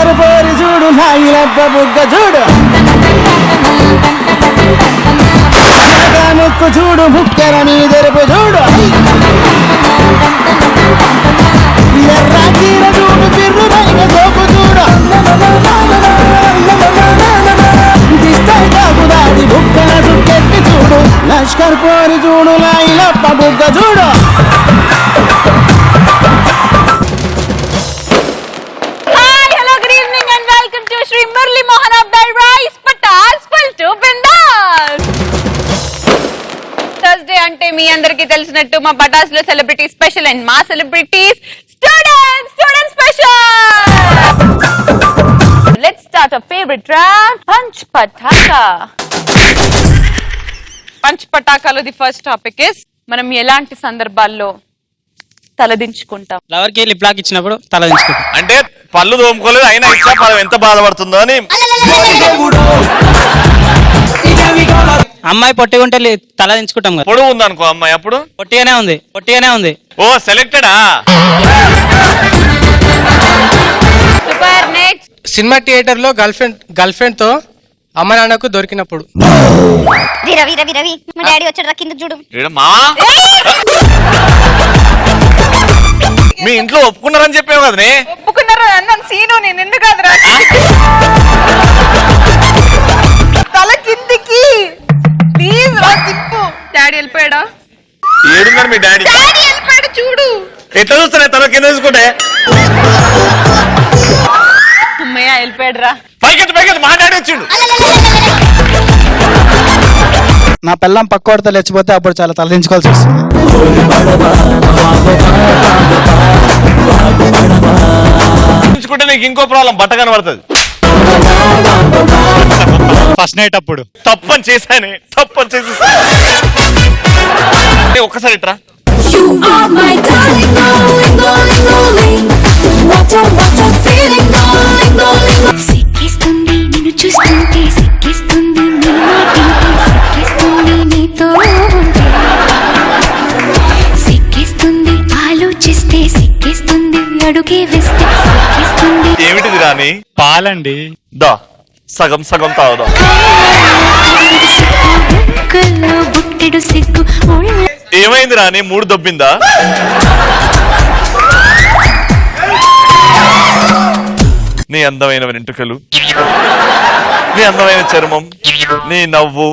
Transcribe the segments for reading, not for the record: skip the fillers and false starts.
లష్కర్ పోరి చూడు నాయిలప్ప బుగ్గ చూడు ముక్కు చూడు ముక్కెర నీ తెరుపు చూడు ఎర్ర చీర చూడు బిర్రు రైన సోపు చూడు దిస్తాయి కాకుదాది బుక్కల చుట్టెత్తి చూడు లష్కర్ పోరి చూడు నాయిలప్ప బుగ్గ చూడు. అంటే మీ అందరికీ తెలిసినట్టు మా పటాస్ లో సెలబ్రిటీ స్పెషల్ అండ్ మా celebrities student special. Let's start our favourite round punch Pataka. Punch పటాకాలో ది ఫస్ట్ టాపిక్ ఇస్ మనం ఎలాంటి సందర్భాల్లో తలదించుకుంటాం. లవర్ కి లిప్ లాక్ ఇచ్చినప్పుడు తలదించుకుంటాం. అంటే పళ్ళు తోముకోలేదు అయినా ఇచ్చా పదం ఎంత బాధపడుతుందో అని. అమ్మాయి పొట్టిగా ఉంటే తలదించుకుంటాం కదా. పొడుగు ఉంది అనుకో అమ్మాయి అప్పుడు పొట్టిగానే ఉంది. ఓ సెలెక్టెడా. సూపర్. నెక్స్ట్ సినిమా థియేటర్ లో గర్ల్ ఫ్రెండ్ తో అమ్మ నాన్నకు దొరికినప్పుడు. రవి రవి రవి మా డాడీ వచ్చాడు కింద చూడు. మీ ఇంట్లో ఒప్పుకున్నారని చెప్పావు కదనే. ఒప్పుకున్నారు అన్నాను సీను, నేను ఎందుకు కాదురా. తల కిందికి ప్లీజ్ రా తిప్పు. డాడీ వెళ్ళిపోయాడా? ఏడున్నారు మీ డాడీ? డాడీ వెళ్ళిపోయాడు చూడు. ఎట్లా చూస్తానే తల కింద చూసుకుంటే. అమ్మయ్య వెళ్ళిపోయాడు రా. పైకెత్తి మా డాడీ వచ్చిండు. నా పిల్లం పక్కోడితో లేచిపోతే అప్పుడు చాలా తలదించుకోవాల్సి వస్తుంది. చూసుకుంటే నీకు ఇంకో ప్రాబ్లం బట్ట కనబడుతుంది. ఫస్ట్ నైట్ అప్పుడు తప్పని చేశానే ఒక్కసారి ఇట్రా. సిక్కిస్తుంది నిన్ను చూస్తుంటే, సిక్కిస్తుంది నీ మాటింటే, సిక్కిస్తుంది నీతో సిక్కిస్తుంది ఆలోచిస్తే, సిక్కిస్తుంది అడుగే వేస్తే, సిక్కిస్తుంది. ఏమిటిది రాని? పాలండి. దా సగం సగం తాగుదాం. బుట్టెడు సిగ్గు. ఏమైంది రాని? మూడు దొబ్బిందా? నీ అందమైన వెంట్రుకలు, నీ అందమైన చర్మం, నీ నవ్వు,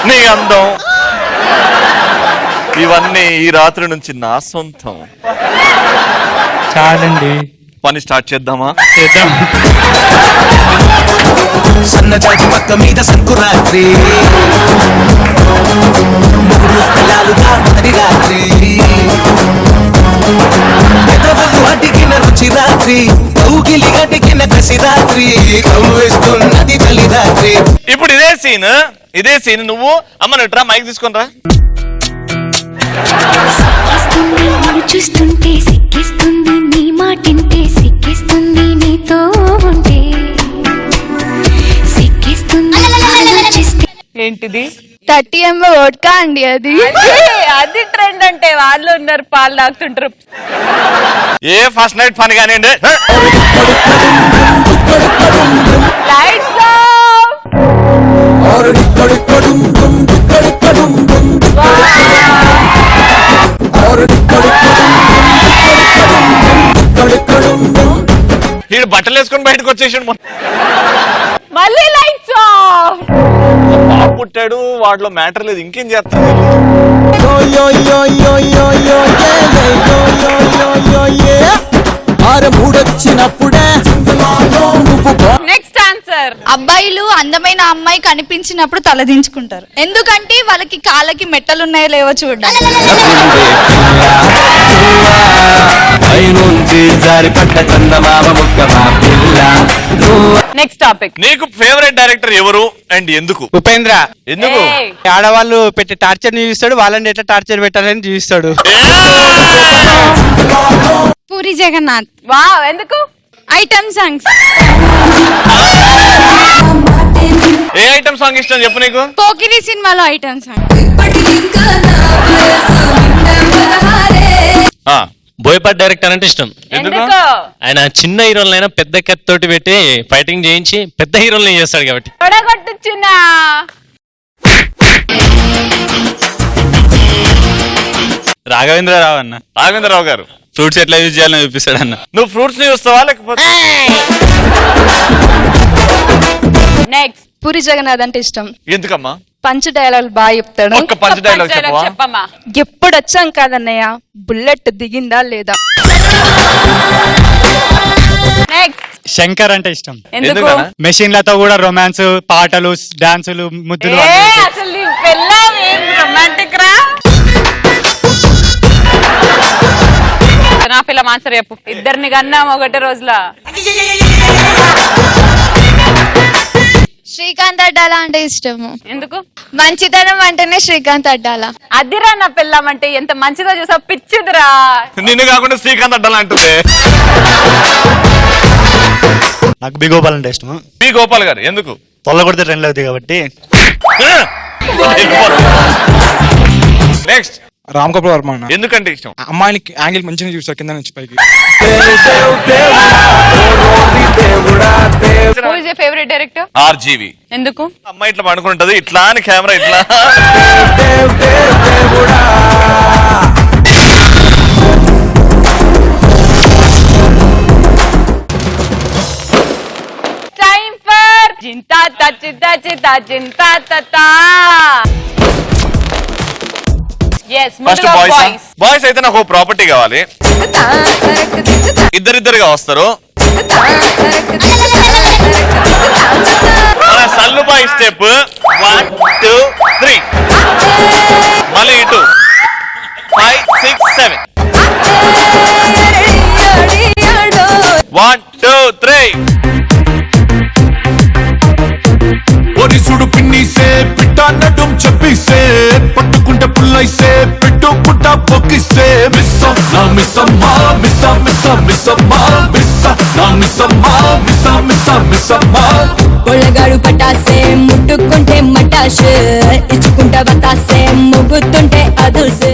నీ అందం, ఇవన్నీ ఈ రాత్రి నుంచి నా సొంతం. చాలండి. పని స్టార్ట్ చేద్దామా? చేద్దాం. సన్నజాజి పక్క మీద సంకురాత్రి రాత్రి పెదవులు అడిగిన రుచి రాత్రి, కౌగిలి అడిగిన కసి రాత్రి, కవ్వేస్తున్నది తల్లి రాత్రి. ఇప్పుడు ఇదే సీన్ నువ్వు అమ్మ నుట్రా మైక్ తీసుకుని రా. సిక్కిస్తుంది నిన్ను చూస్తుంటే, సిక్కిస్తుంది నీ మాటింటే, సిక్కిస్తుంది నీతో ఉంటే, సిక్కిస్తుంది ఆలోచిస్తే. ఏంటిది? 30 ml వోడ్కా అండి అది. అది ట్రెండ్ అంటే వాళ్ళు ఉన్నారు పాలు తాగుతుంటారు. ఏ ఫస్ట్ నైట్ పని కానివ్వండి. Lights off. వీడు బట్టలు వేసుకొని బయటకు వచ్చేసాడు. మళ్ళీ లైట్స్ ఆఫ్. బాబు పుట్టాడు, వాటిలో మ్యాటర్ లేదు, ఇంకేం చేస్తాడు? మూడొచ్చినప్పుడే నెక్స్ట్ ఆన్సర్. అబ్బాయిలు అందమైన అమ్మాయి కనిపించినప్పుడు తలదించుకుంటారు. ఎందుకంటే వాళ్ళకి కాళ్ళకి మెట్టలు ఉన్నాయో లేవో చూడాలి. Next topic. నీకు ఫేవరెట్ డైరెక్టర్ ఎవరు అండ్ ఎందుకు? ఉపేంద్ర. ఎందుకు? ఆడవాళ్ళు పెట్టి టార్చర్ చూపిస్తాడు, వాళ్ళని ఎట్లా టార్చర్ పెట్టాలని చూపిస్తాడు. పూరి జగన్నాథ్. వావ్, ఎందుకు? Item songs. ఏ ఐటమ్ సాంగ్ ఇష్టం చెప్పు నీకు? పోకిరి సినిమాలో ఐటమ్ సాంగ్. బోయపాటి డైరెక్టర్ అంటే ఇష్టం. ఎందుకు ఆయన చిన్న హీరోలైనా పెద్ద కత్తి తోటి పెట్టి ఫైటింగ్ చేయించి పెద్ద హీరోలని చేస్తాడు కాబట్టి. తొడగొట్టు చిన్న. రాఘవేంద్రరావు అన్న. రాఘవేంద్రరావు గారు ఫ్రూట్స్ ఎట్లా యూజ్ చేయాలని చూపిస్తాడు అన్న. నువ్వు ఫ్రూట్స్ ని చూస్తావా లేకపోతే నెక్స్ట్ పూరి జగన్నాథ్ అంటే ఇష్టం. ఎందుకమ్మా? పంచ్ డైలాగ్ బాగా చెప్తాడు. ఒక్క పంచ్ డైలాగ్ చెప్పవా? చెప్పమ్మా. ఎప్పుడు వచ్చాం కాదన్నయ్య, బుల్లెట్ దిగిందా లేదా. నెక్స్ట్ శంకర్ అంటే ఇష్టం. ఎందుకు? ఎందుకన్నా? మెషిన్లతో కూడా రొమాన్స్, పాటలు, డాన్సులు, ముద్దులు ఏ, అన్నీ ఉంటాయి. అసలు నీ పెళ్ళాం ఏం రొమాంటిక్ రా. నా పిల్ల ఆన్సర్ చెప్పు. ఇద్దరిని కన్నాం ఒకటే రోజులా. శ్రీకాంత్ అడ్డాల అంటే ఇష్టము. ఎందుకు? మంచితనం అంటేనే శ్రీకాంత్ అడ్డాల. అదిరా నా పిల్లం అంటే ఎంత మంచిదో చూసా, పిచ్చిదిరా. నిన్ను కాకుండా శ్రీకాంత్ అడ్డాలంటుంది. నాకు బి గోపాల్ అంటే ఇష్టం. పి గోపాల్ గారు ఎందుకు? తొల్ల కొడితే ట్రెండ్ అవుతాయి కాబట్టి. నెక్స్ట్ రామ్ కపూర్ వర్మ అన్న. ఎందుకంటే ఇష్టం? అమ్మాయిని యాంగిల్ మంచిగా చూసా కింద నుంచి పైకి. Who is your favourite director? RGV. ఎందుకు? అమ్మాయి ఇట్లా పడుకుంటది, ఇట్లా అని కెమెరా ఇట్లా. టైం ఫర్ జింతా చింతా చింతా చింతా తతా. yes ఫస్ట్ ముందుగా బాయ్స్. బాయ్స్. బాయ్స్ అయితే నాకు ప్రాపర్టీ కావాలి. ఇద్దరిద్దరుగా వస్తారు. మన సల్లు బాయ్ స్టెప్ 1 2 3. మళ్ళీ ఇటు 5 6 7. 1 2 3. ఒడిసుడు పిన్నిసే పిట్ట నడుం చెప్పిసే పట్టుకుంటే పుల్లైసే పెట్టుకుంట పొక్కిసే మిస్స నా మిస్సమ్మా మిస్స మిస్స మిస్సమ్మా మిస్స నా మిస్సమ్మా మిస్స మిస్స మిస్సమ్మా పొళ్ళగాడు పటాసే ముట్టుకుంటే మటాష్ ఇచ్చుకుంటే బతాసే ముగ్గుతుంటే అదుల్సే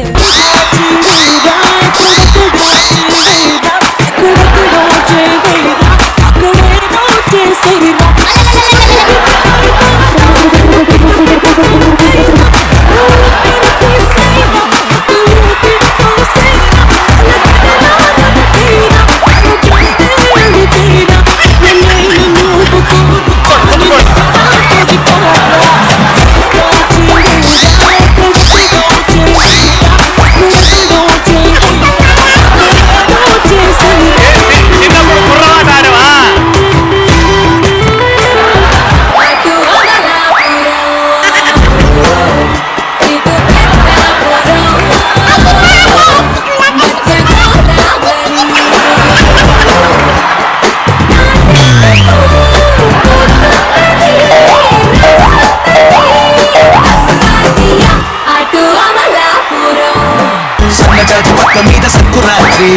మీద సంకురాత్రి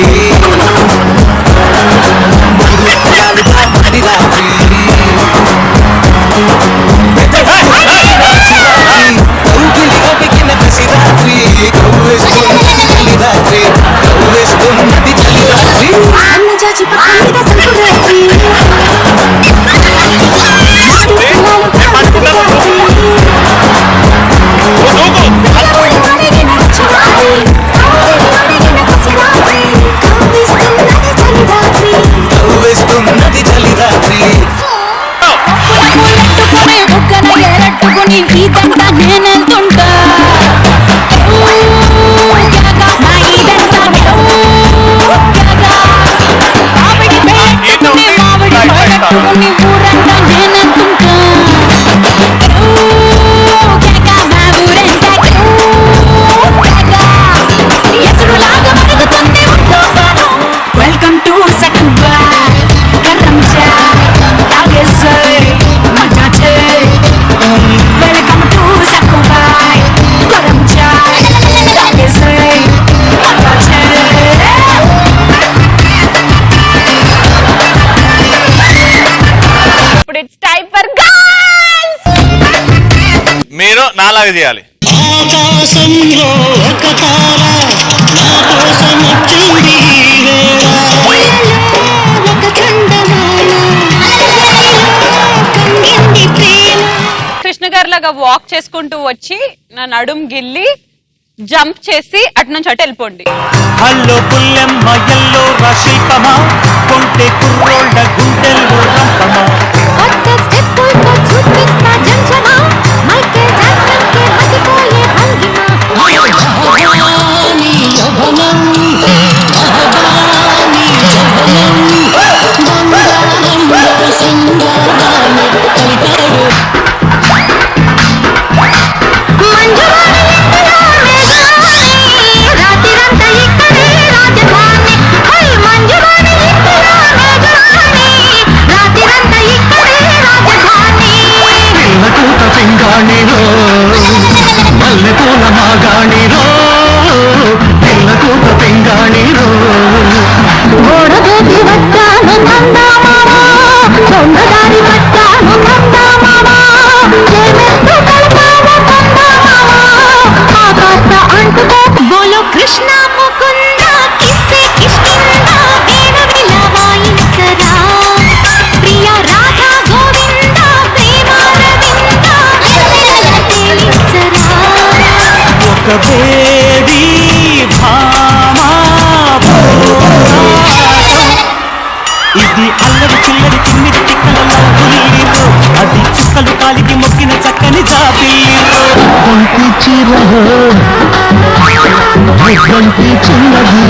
మీరు నాలాగా చేయాలి. ఆకాశంలో ఒక తార నా కోసం వచ్చింది ఈ వేళ. ఒక చందమామ పొంగింది ప్రేమ. కృష్ణ గారి లాగా వాక్ చేసుకుంటూ వచ్చి నా నడుం గిల్లి జంప్ చేసి అటు నుంచి అటు వెళ్ళిపోండి. హల్లో పుల్లెమ్మ ఎల్లో రశిల్పమా కొంటే కుర్రోళ్ళ గుండెల్లో రంపమా. కొత్త స్టెప్పులతో చూపిస్తా జంజమా మైకేల్ జాక్సన్ కే మతిపోయే భంగిమ. నీ యవ్వనం, మహాబాని యవ్వనం, బంగారంలో సింగారాన్ని కలిపాడు. రాత్రిరంతా ఇక్కడే రాజధాని. మంజువాణి ఇంటిలో మేఘరాణి. రాత్రిరంతా ఇక్కడే రాజధాని. పిల్లకూత పింగాణిలో మల్లెపూల మాగాణిలో పిల్లకూత పింగాణిలో. ఓడదోటి వచ్చాను నందామావా దొంగదారి వచ్చాను నందామావా. ఏమెత్తు కలిపావు నందామావా ఆకాశ అంటుకో. బోలో కృష్ణ ముకుంద కిస్సే కిష్కింద వీణ విలవాయించరా. ప్రియ రాధా గోవింద ప్రేమారవింద తేలించరా. ఒక బేబీ భామా ఇది అల్లరి చిల్లరి తిమ్మిది తిక్కలలో పులిలో అది చుక్కలు కాలికి మొక్కిన చక్కని జాబిల్లిలో. కొంటి చీరలో ముద్దంటి చిన్నది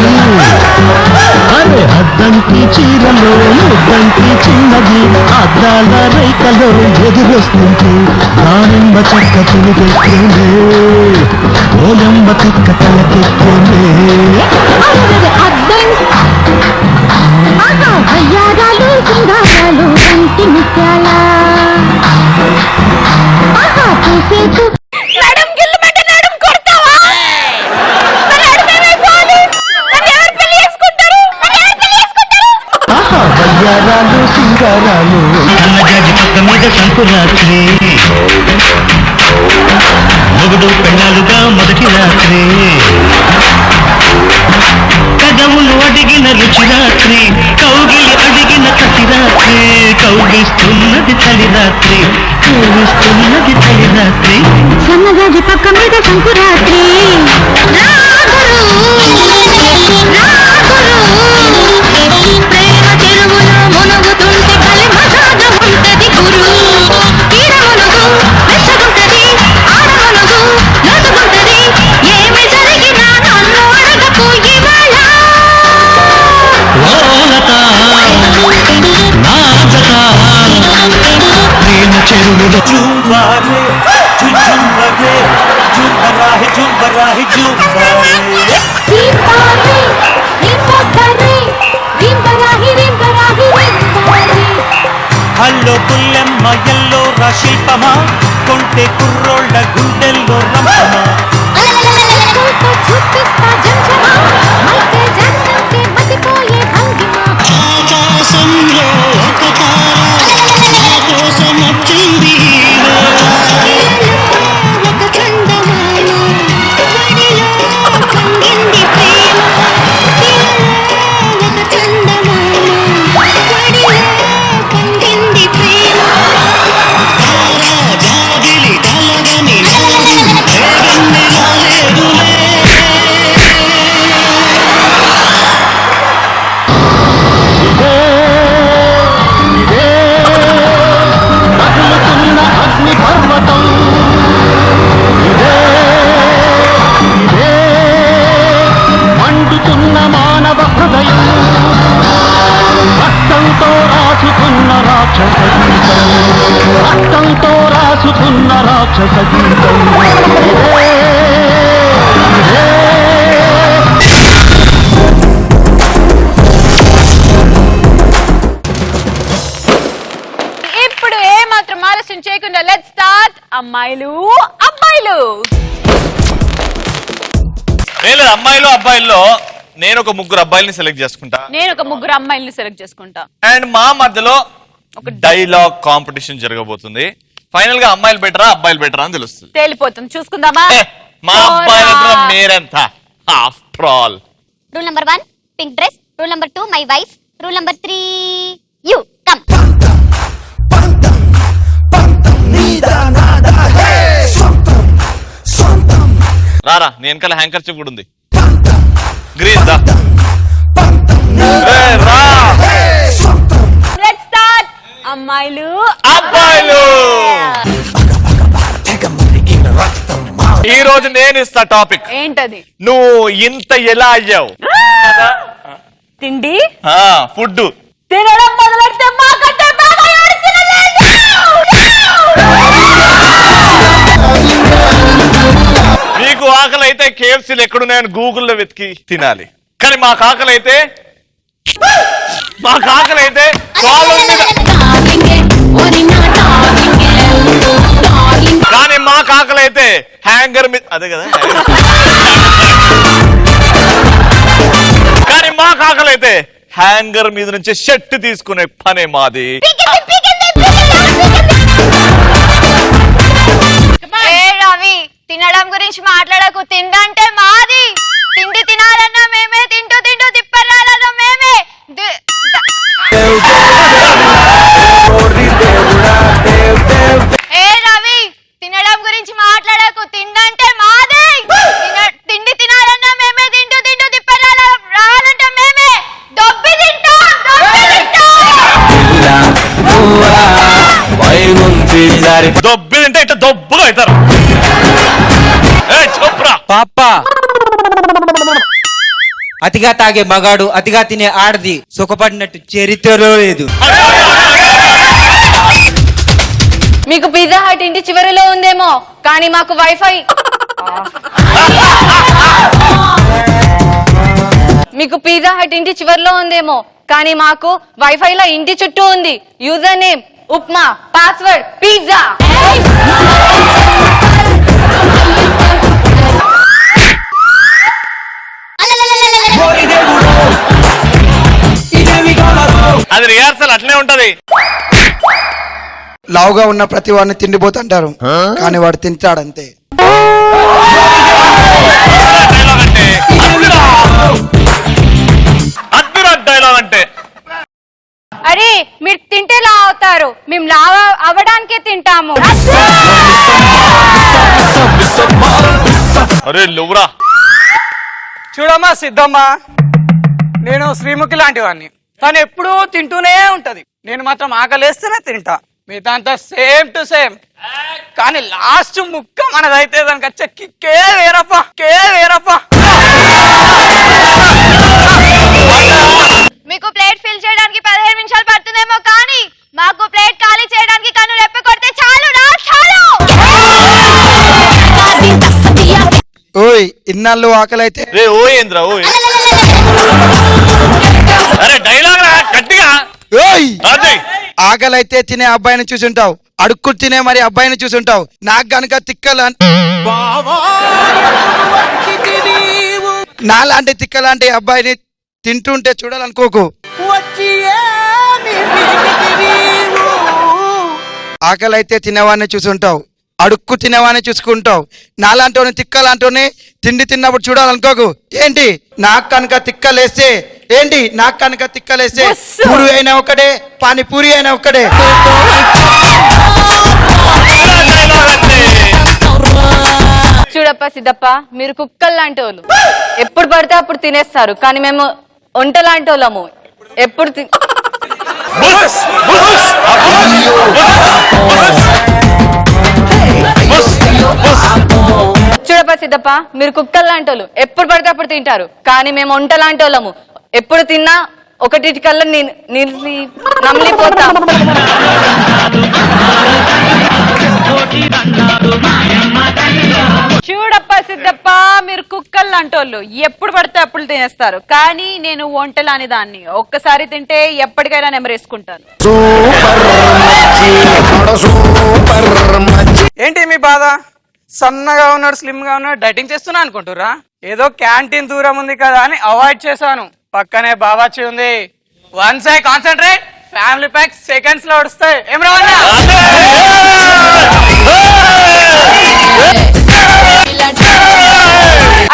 అరే అద్దంటి చీరలో ముద్దంటి చిన్నది అద్దాల రైకలో ఎదురొస్తుంటే దానిమ్మ చెక్క తులిగెక్కేనే ఓలమ్మ తిక్క తలకెక్కేనే. అయ్యారాలు సింగారాలు ఇంటి ముత్యాల చూసేసు. నడుం గిల్లుమంటే నడుం కొడతావా? నా నడుం ఏమైపోవాలి? నన్ను ఎవరు పెళ్లి చేసుకుంటారు? నన్ను ఎవరు పెళ్లి చేసుకుంటారు? ఆహా వయ్యారాలు సింగారాలు అన్నగారి పక్క మీద సంకురాత్రి మొగుడు పెళ్ళాలుగా మొదటి రాత్రి కదవులు అడిగిన రుచి రాత్రి కౌగిలి అడిగిన కసి రాత్రి కౌగిస్తున్నది చలి రాత్రి కౌగిస్తున్నది చలి రాత్రి. సన్నగాజి పక్క మీద సంకురాత్రి. ప్రేమ చెరువులో మునుగుతుంటే బలి మజాగా ఉంటది గురు. ఈడ మునుగు వెచ్చగుంటది ఆడ మునుగు లోతుగుంటది. ఏమి జరిగినా నన్ను అడగకు ఇవాళ. ఓలత నాజత ప్రేమ చెరువులో జుంబారే జుంబారే జుంబరాహి జుంబరాహి జుంబారే. రింబారే రింబొక్కరే రింబరాహి రింబరాహి రింబారే. హల్లో పుల్లెమ్మ ఎల్లో రశిల్పమా కొంటే కుర్రోళ్ళ గుండెల్లో రంపమా. కొత్త చూపిస్తా జంజమా మైకేల్ జాక్సన్ కే మతిపోయే భంగిమ. ఆకాశంలో ఒక తార నా కోసం వచ్చింది ఈ వేళ. ఒక చందమామ వడిలో పొంగింది ప్రేమ. ఒక చందమామ వడిలో పొంగింది ప్రేమ. తారా జాబిలి కలగని వేగన్ని రాలేదులే. ఇదే రగులుతున్న అగ్ని పర్వతం. ఇదే మండుతున్న మానవ హృదయం. రక్తంతో రాసుకున్న రాక్షస గీతం. రక్తంతో రాసుకున్న రాక్షస గీతం. ఇదే ఇప్పుడు ఏ మాత్రం ఆలస్యం చేయకుండా లెట్స్ స్టార్ట్. అమ్మాయిలు అబ్బాయిలు. లేదు అమ్మాయిలు అబ్బాయిల్లో నేను ఒక ముగ్గురు అబ్బాయిల్ని సెలెక్ట్ చేసుకుంటా నేను ఒక ముగ్గురు అమ్మాయిల్ని సెలెక్ట్ చేసుకుంటా. అండ్ మా మధ్యలో ఒక డైలాగ్ కాంపిటీషన్ జరగబోతుంది. ఫైనల్ గా అమ్మాయిలు బెటరా అబ్బాయిలు బెటరా అని తెలుస్తుంది. తేలిపోతుంది, చూసుకుందామా? మా అబ్బాయిల మీరెంత after all. Rule number 1 pink dress, rule number 2 my wife, rule number 3 you come. రారా నీ వెనకాల హ్యాంకర్ చిప్ కూడా ఉంది. గ్రీన్ దా రా. Let's start. అమ్మాయిలు అబ్బాయిలు ఈ రోజు నేను ఇస్తా టాపిక్. ఏంటది? నువ్వు ఇంత ఎలా అయ్యావు? తిండి ఫుడ్ తినడం మొదలెడితే మాకంటే బాగా ఎవరు తినలేదు. నీకు ఆకలి అయితే కేఎఫ్సీలు ఎక్కడున్నాయని గూగుల్లో వెతికి తినాలి. కానీ మాకు ఆకలి అయితే కాలం మీద. కానీ మాకు ఆకలి అయితే హ్యాంగర్ మీద. అదే కదా. కానీ మాకు ఆకలి అయితే హ్యాంగర్ మీద నుంచి షర్ట్ తీసుకునే పనే మాది. రవి తినడం గురించి మాట్లాడకు. తిండంటే మాది. తిండి తినాలన్నా మేమే, తింటూ తింటూ తిప్పరాలన్నా మేమే. ఏ రవి తినడం గురించి మాట్లాడకు. తిండంటే మాది. తిండి తినాలన్నా మేమే, తింటూ తింటూ తిప్పరాలంటే మేమే. దొబ్బి తింటాం. దొబ్బి తింటే ఇట్లా దొబ్బుగా అవుతారు. చెప్పురా. పాప అతిగా తాగే మగాడు, అతిగా తినే ఆడది సుఖపడినట్టు చరిత్రలో లేదు. మీకు పిజ్జా హట్ ఇంటి చివరిలో ఉందేమో, కానీ మాకు వైఫై. మీకు పిజ్జా హట్ ఇంటి చివరిలో ఉందేమో, కానీ మాకు వైఫైలో ఇంటి చుట్టూ ఉంది. User name upma, password pizza. అది రిహార్సల్ అట్లే ఉంటది. లావుగా ఉన్న ప్రతి వాడిని తిండిపోతుంటారు, కానీ వాడు తింటాడంతే. డైలాగ్ అంటే అరే మీరు తింటే లా అవుతారు, మేము లా అవ్వడానికే తింటాము. అరే నువ్వురా. చూడమ్మా సిద్ధమ్మా, నేను శ్రీముఖి లాంటి వాడిని. తను ఎప్పుడూ తింటూనే ఉంటది, నేను మాత్రం ఆకలేస్తేనే తింటా. మిగతా అంతా సేమ్ టు సేమ్. కానీ లాస్ట్ ముక్క మనదైతే దానికి వచ్చే కిక్కే వేరప్ప. మీకు ప్లేట్ ఫిల్ చేయడానికి 15 నిమిషాలు పడుతుందేమో, కానీ మాకు ప్లేట్ ఖాళీ చేయడానికి కన్ను రెప్ప కొడితే చాలు రా చాలు. ఓయ్ ఇన్నాళ్ళు ఆకలి అయితే రే ఓ ఏంద్రా ఓ. అరే డైలాగ్ రా గట్టిగా. ఓయ్ అజయ్ ఆకలి అయితే తినే అబ్బాయిని చూసుంటావు, అడుక్కు తినే మరి అబ్బాయిని చూసుంటావు. నాకు గనుక తిక్కలు నాలాంటి తిక్కలాంటి అబ్బాయిని తింటుంటే చూడాలనుకోకు. ఆకలి అయితే తినేవాడిని చూసుంటావు, అడుక్కు తినేవాడిని చూసుకుంటావు. నాలాంటి తిక్కలాంటి తిండి తిన్నప్పుడు చూడాలనుకోకు. ఏంటి నాకు కనుక తిక్కలేస్తే పూరి అయినా ఒకటే, పానీపూరి అయినా ఒకటే. చూడప్ప సిద్ధప్ప, మీరు కుక్కలు లాంటి వాళ్ళు. ఎప్పుడు పడితే అప్పుడు తినేస్తారు, కానీ మేము వంట లాంటి వాళ్ళము. ఎప్పుడు చూడప్ప సిద్ధప్ప, మీరు కుక్కలు లాంటి వాళ్ళు. ఎప్పుడు పడితే అప్పుడు తింటారు, కానీ మేము వంట లాంటి వాళ్ళము. ఎప్పుడు తిన్నా ఒకటి కల్లా నమిలిపోతాం. చూడప్ప సిద్ధప్ప, మీరు కుక్కలు లాంటోళ్ళు. ఎప్పుడు పడితే అప్పుడు తినేస్తారు, కానీ నేను వంటలాని దాన్ని. ఒక్కసారి తింటే ఎప్పటికైనా నెమరేసుకుంటాను. ఏంటి మీ బాధ? సన్నగా ఉన్నాడు, స్లిమ్ గా ఉన్నాడు, డైటింగ్ చేస్తున్నా అనుకుంటురా? ఏదో క్యాంటీన్ దూరం ఉంది కదా అని అవాయిడ్ చేశాను. పక్కనే బాబాచి ఉంది. Once I concentrate, family pack seconds లో వస్తాయి. ఏం రావన్నా?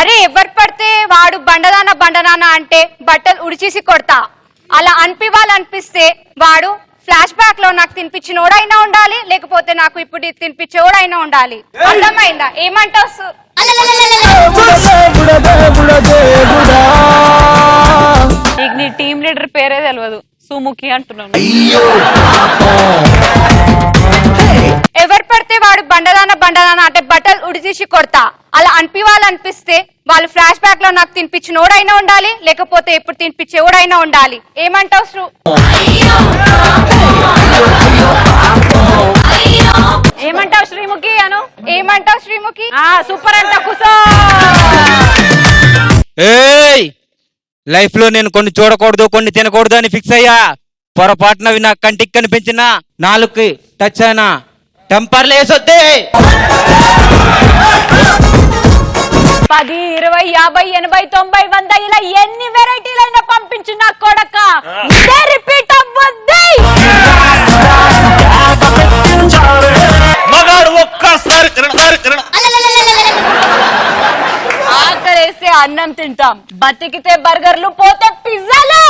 అరే ఎవరు పడితే వాడు బండదాన అంటే బట్టలు ఉడిచేసి కొడతా అలా అనిపిస్తే వాడు ఫ్లాష్ బ్యాక్ లో నాకు తినిపించినోడైనా ఉండాలి, లేకపోతే నాకు ఇప్పుడు తినిపించేవాడైనా ఉండాలి. అర్థమైందా? ఏమంటావు? నీకు నీ టీం లీడర్ పేరే తెలియదు, సుముఖి అంటున్నాను. ఎవరు పడితే వాడు బండదాన అంటే బట్టలు ఉడితీసి కొడతా అలా అనిపిస్తే వాళ్ళు ఫ్లాష్ బ్యాక్ లో నాకు తినిపించినోడైనా ఉండాలి, లేకపోతే ఇప్పుడు తినిపించేవాడైనా ఉండాలి. ఏమంటావు? ఏమంటావు శ్రీముఖి అను? ఏమంటావు శ్రీముఖి? సూపర్ అంట కుసో. ఏయ్ లైఫ్ లో నేను కొన్ని చూడకూడదు కొన్ని తినకూడదు అని ఫిక్స్ అయ్యా. పొరపాటునవి నా కంటికి కనిపించిన నాలుగుకి టచ్ అయినా టెంపర్లు వేసొద్దే. 10, 20, 50, 80, 90, 100 ఇలా ఎన్ని వెరైటీలైనా పంపించిన కొడక రిపీట్ అవ్వద్ది. మగాడు ఒక్కసారి ఆకలేస్తే అన్నం తింటాం, బతికితే బర్గర్లు, పోతే పిజ్జాలు.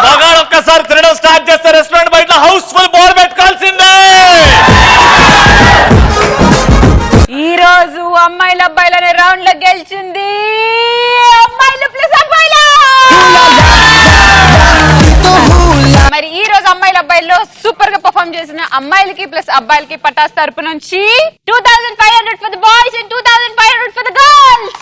మగాడు ఒక్కసారి తినడం స్టార్ట్ చేస్తే రెస్టారెంట్ బయట హౌస్ఫుల్ బోర్ పెట్టుకోవాల్సిందే. ఈ రోజు అమ్మాయిల అబ్బాయిలనే రౌండ్ లో గెలిచింది అమ్మాయిలు ప్లస్ అబ్బాయిలు. మరి ఈ రోజు అమ్మాయిల అబ్బాయిల్లో సూపర్ గా పర్ఫార్మ్ చేసిన అమ్మాయిలకి ప్లస్ అబ్బాయిలకి పటాస్ తరపు నుంచి 2500 for the boys and 2500 for the girls.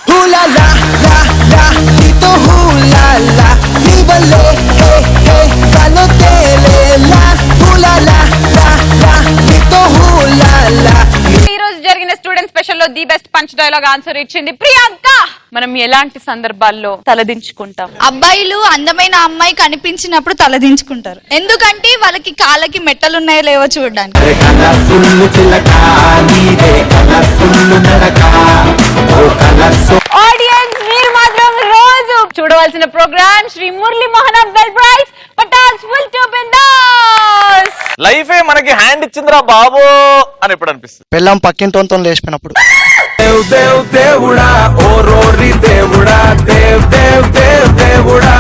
ఈ రోజు జరిగిన స్టూడెంట్ స్పెషల్ లో the best punch dialogue answer ఇచ్చింది ప్రియాంక. మనం ఎలాంటి సందర్భాల్లో తలదించుకుంటాం? అబ్బాయిలు అందమైన అమ్మాయి కనిపించినప్పుడు తలదించుకుంటారు, ఎందుకంటే వాళ్ళకి కాళ్ళకి మెట్టలు ఉన్నాయో లేవో చూడడానికి. ఆడియన్స్ మీరు మాత్రం రోజు చూడవలసిన ప్రోగ్రామ్ శ్రీ మురళీ మోహన్ బెల్ ప్రైజ్ పటాస్ ఫుల్ టు బిందాస్. లైఫే మనకి హ్యాండ్ ఇచ్చిందిరా బాబు అని ఎప్పుడు అనిపిస్తుంది? పెళ్ళం పక్కింటోతో లేచిపోయినప్పుడు. దేవుడా ఓ రోరి దేవుడా దేవ్ దేవ్ దేవ్ దేవుడా